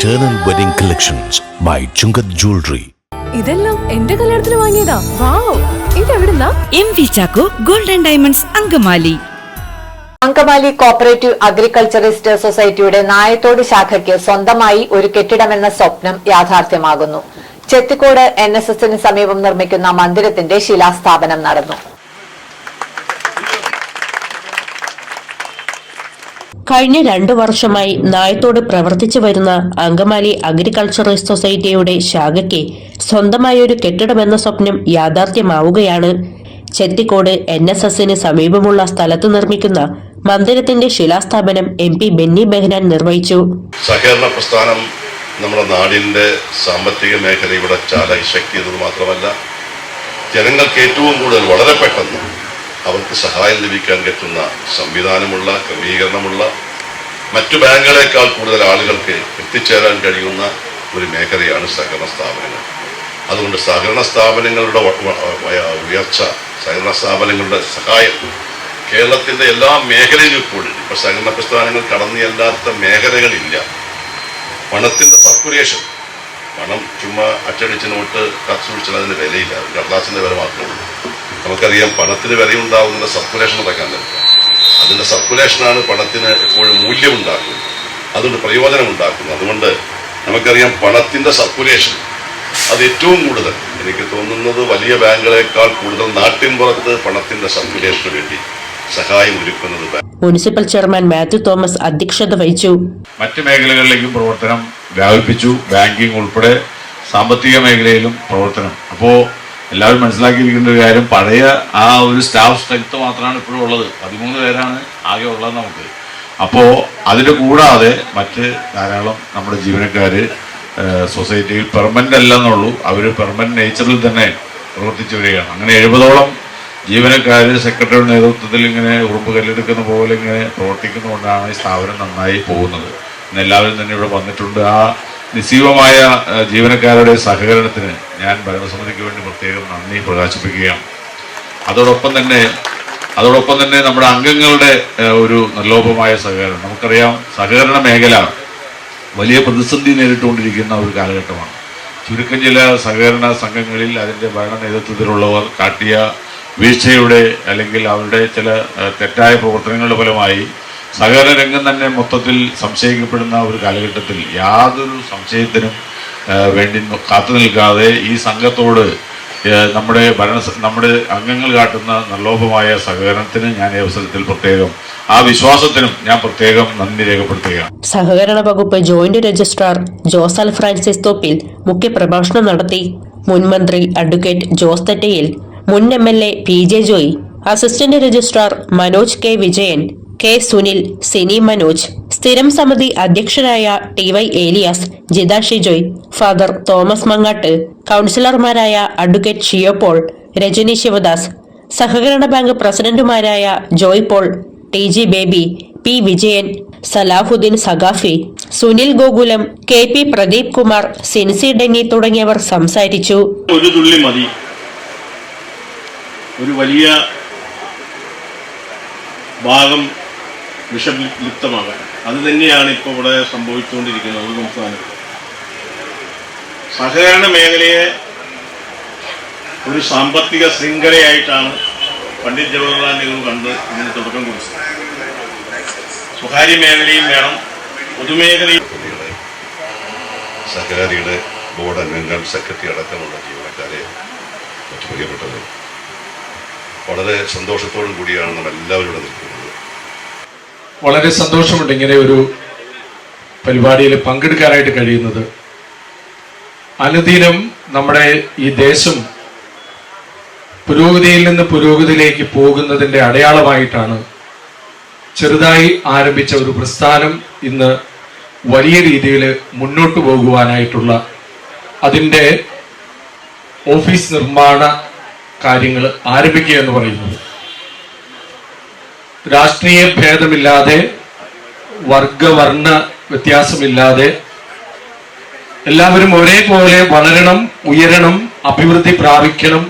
Eternal Wedding Collections by Chungat Jewelry. ഇതെല്ലാം എന്റെ കല്യാണത്തിന് വാങ്ങിയതാ. വാവ്, ഇതെവിടുന്നാ? MV Chacko Gold and Diamonds Angamaly. Angamaly cooperative agriculturist സൊസൈറ്റിയുടെ നായത്തോട് ശാഖയ്ക്ക് സ്വന്തമായി ഒരു കെട്ടിടമെന്ന സ്വപ്നം യാഥാർത്ഥ്യമാകുന്നു. ചെത്തിക്കോട് NSSന് സമീപം നിർമ്മിക്കുന്ന മന്ദിരത്തിന്റെ ശിലാസ്ഥാപനം നടന്നു. കഴിഞ്ഞ 2 വർഷമായി നായത്തോട് പ്രവർത്തിച്ചു വരുന്ന അങ്കമാലി അഗ്രികൾച്ചറിസ്റ്റ് സൊസൈറ്റിയുടെ ശാഖയ്ക്ക് സ്വന്തമായൊരു കെട്ടിടമെന്ന സ്വപ്നം യാഥാർത്ഥ്യമാവുകയാണ്. ചെത്തിക്കോട് NSSന് സമീപമുള്ള സ്ഥലത്ത് നിർമ്മിക്കുന്ന മന്ദിരത്തിന്റെ ശിലാസ്ഥാപനം MP ബെന്നി ബെഹനാൻ നിർവഹിച്ചു. സഹകരണ പ്രസ്ഥാനം നമ്മുടെ നാടിന്റെ സാമ്പത്തിക മേഖലയുടെ ചാലശക്തി എന്നത് മാത്രമല്ല, ജനങ്ങൾക്ക് ഏറ്റവും കൂടുതൽ വളരെ പെട്ടെന്ന് അവർക്ക് സഹായം ലഭിക്കാൻ പറ്റുന്ന സംവിധാനമുള്ള, ക്രമീകരണമുള്ള, മറ്റു ബാങ്കുകളെക്കാൾ കൂടുതൽ ആളുകൾക്ക് എത്തിച്ചേരാൻ കഴിയുന്ന ഒരു മേഖലയാണ് സഹകരണ സ്ഥാപനങ്ങൾ. അതുകൊണ്ട് സഹകരണ സ്ഥാപനങ്ങളുടെ ഉയർച്ച, സഹകരണ സ്ഥാപനങ്ങളുടെ സഹായം കേരളത്തിൻ്റെ എല്ലാ മേഖലയിലും കൂടി ഇപ്പോൾ സഹകരണ പ്രസ്ഥാനങ്ങൾ കടന്നിയല്ലാത്ത മേഖലകളില്ല. പണത്തിൻ്റെ സർക്കുലേഷൻ, പണം ചുമ്മാ അച്ചടിച്ച് നോട്ട് കത്തുപിടിച്ചാൽ അതിന് വിലയില്ല, കടലാസിൻ്റെ വില മാത്രമേ ഉള്ളൂ. നമുക്കറിയാം, പണത്തിന് വിലയുണ്ടാവുന്ന സർക്കുലേഷൻ നടക്കാൻ പറ്റില്ല. അതിൻ്റെ സർക്കുലേഷനാണ് പണത്തിന് എപ്പോഴും മൂല്യമുണ്ടാക്കുന്നത്, അതുകൊണ്ട് പ്രയോജനമുണ്ടാക്കുന്നത്. അതുകൊണ്ട് നമുക്കറിയാം, പണത്തിൻ്റെ സർക്കുലേഷൻ അത് ഏറ്റവും കൂടുതൽ, എനിക്ക് തോന്നുന്നത് വലിയ ബാങ്കുകളെക്കാൾ കൂടുതൽ നാട്ടിൻ പുറത്ത് പണത്തിൻ്റെ സർക്കുലേഷന് വേണ്ടി സഹായം ഒരുക്കുന്നത്. മുനിസിപ്പൽ ചെയർമാൻ മാത്യു തോമസ് അധ്യക്ഷത വഹിച്ചു. മറ്റ് മേഖലകളിലേക്കും പ്രവർത്തനം വ്യാപിപ്പിച്ചു. ബാങ്കിങ് ഉൾപ്പെടെ സാമ്പത്തിക മേഖലയിലും പ്രവർത്തനം. അപ്പോൾ എല്ലാവരും മനസ്സിലാക്കിയിരിക്കേണ്ട ഒരു കാര്യം, പഴയ ആ ഒരു സ്റ്റാഫ് സ്ട്രെങ്ത് മാത്രമാണ് ഇപ്പോഴും ഉള്ളത്. 13 പേരാണ് ആകെ ഉള്ളത് നമുക്ക്. അപ്പോൾ അതിന് കൂടാതെ മറ്റ് ധാരാളം നമ്മുടെ ജീവനക്കാർ സൊസൈറ്റിയിൽ പെർമനൻ്റ് അല്ലെന്നുള്ളൂ, അവർ പെർമനൻ്റ് നേച്ചറിൽ തന്നെ പ്രവർത്തിച്ചു വരികയാണ്. അങ്ങനെ 70ഓളം ജീവനക്കാർ സെക്രട്ടറിയുടെ നേതൃത്വത്തിൽ ഇങ്ങനെ ഉറുമ്പ് കല്ലെടുക്കുന്ന പോലെ ഇങ്ങനെ പ്രവർത്തിക്കുന്നതുകൊണ്ടാണ് ഈ സ്ഥാപനം നന്നായി പോകുന്നത്. ഇന്ന് എല്ലാവരും തന്നെ ഇവിടെ വന്നിട്ടുണ്ട്. ആ നിസ്സീമമായ ജീവനക്കാരുടെ സഹകരണത്തിന് ഞാൻ ഭരണസമിതിക്ക് വേണ്ടി പ്രത്യേകം നന്ദി പ്രകാശിപ്പിക്കുകയാണ്. അതോടൊപ്പം തന്നെ നമ്മുടെ അംഗങ്ങളുടെ ഒരു നിർലോഭമായ സഹകരണം. നമുക്കറിയാം, സഹകരണ മേഖല വലിയ പ്രതിസന്ധി നേരിട്ടുകൊണ്ടിരിക്കുന്ന ഒരു കാലഘട്ടമാണ്. ചുരുക്കം ചില സഹകരണ സംഘങ്ങളിൽ അതിൻ്റെ ഭരണ നേതൃത്വത്തിലുള്ളവർ കാട്ടിയ വീഴ്ചയുടെ അല്ലെങ്കിൽ അവരുടെ ചില തെറ്റായ പ്രവർത്തനങ്ങളുടെ ഫലമായി സഹകരണ രംഗം തന്നെ മൊത്തത്തിൽ സംശയിക്കപ്പെടുന്ന ഒരു കാലഘട്ടത്തിൽ യാതൊരു സംശയത്തിനും വേണ്ടി കാത്തു നിൽക്കാതെ ഈ സംഘത്തോട് നമ്മുടെ അംഗങ്ങൾ കാട്ടുന്ന നിർലോഭമായ സഹകരണത്തിന് ഞാൻ ഈ അവസരത്തിൽ പ്രത്യേകം, ആ വിശ്വാസത്തിനും ഞാൻ പ്രത്യേകം നന്ദി രേഖപ്പെടുത്തുകയാണ്. സഹകരണ വകുപ്പ് ജോയിന്റ് രജിസ്ട്രാർ ജോസൽ ഫ്രാൻസിസ് തോപ്പിൽ മുഖ്യപ്രഭാഷണം നടത്തി. മുൻ മന്ത്രി അഡ്വക്കേറ്റ് ജോസ് തെറ്റയിൽ, മുൻ MLA PJ Joy, assistant registrar Manoj K Vijayan, K Sunil, Cini Manoj, സ്ഥിരം സമിതി അധ്യക്ഷരായ TY ഏലിയാസ്, ജിത ഷിജോയ്, ഫാദർ തോമസ് മങ്ങാട്ട്, കൗൺസിലർമാരായ അഡ്വക്കേറ്റ് ഷിയോപോൾ, രജനി ശിവദാസ്, സഹകരണ ബാങ്ക് പ്രസിഡന്റുമാരായ Joy Paul, TG Baby, P Vijayan, Salahuddin Sakhafi, Sunil Gokulam, KP Pradeep Kumar, Sincy Denny തുടങ്ങിയവർ സംസാരിച്ചു. ഒരു തുള്ളി മതി ഒരു വലിയ ഭാഗം വിഷലിപ്തമാകാൻ. അത് തന്നെയാണ് ഇപ്പോൾ ഇവിടെ സംഭവിച്ചുകൊണ്ടിരിക്കുന്നത്. സംസ്ഥാനത്ത് സഹകരണ മേഖലയെ ഒരു സാമ്പത്തിക ശൃംഖലയായിട്ടാണ് പണ്ഡിറ്റ് ജവഹർലാൽ നെഹ്റു കണ്ട് ഇതിന് തുടക്കം കുറിച്ചത്. സ്വകാര്യ മേഖലയും വേണം, പൊതുമേഖലയും. സഹകാരിയുടെ ബോർഡ് അംഗങ്ങൾ, സെക്രട്ടറി അടക്കമുള്ള ജീവനക്കാരെ മറ്റു പ്രിയപ്പെട്ടത്, വളരെ സന്തോഷത്തോടു കൂടിയാണ് നമ്മൾ എല്ലാവരും ഇവിടെ നിൽക്കുന്നത്. വളരെ സന്തോഷമുണ്ട് ഇങ്ങനെ ഒരു പരിപാടിയിൽ പങ്കെടുക്കാനായിട്ട് കഴിയുന്നത്. അനുദിനം നമ്മുടെ ഈ ദേശം പുരോഗതിയിൽ നിന്ന് പുരോഗതിയിലേക്ക് പോകുന്നതിൻ്റെ അടയാളമായിട്ടാണ് ചെറുതായി ആരംഭിച്ച ഒരു പ്രസ്ഥാനം ഇന്ന് വലിയ രീതിയിൽ മുന്നോട്ട് പോകുവാനായിട്ടുള്ള അതിൻ്റെ ഓഫീസ് നിർമ്മാണ കാര്യങ്ങൾ ആരംഭിക്കുക എന്ന് പറയുന്നത്. രാഷ്ട്രീയ ഭേദമില്ലാതെ, വർഗവർണ്ണ വ്യത്യാസമില്ലാതെ എല്ലാവരും ഒരേപോലെ വളരണം, ഉയരണം, അഭിവൃദ്ധി പ്രാപിക്കണം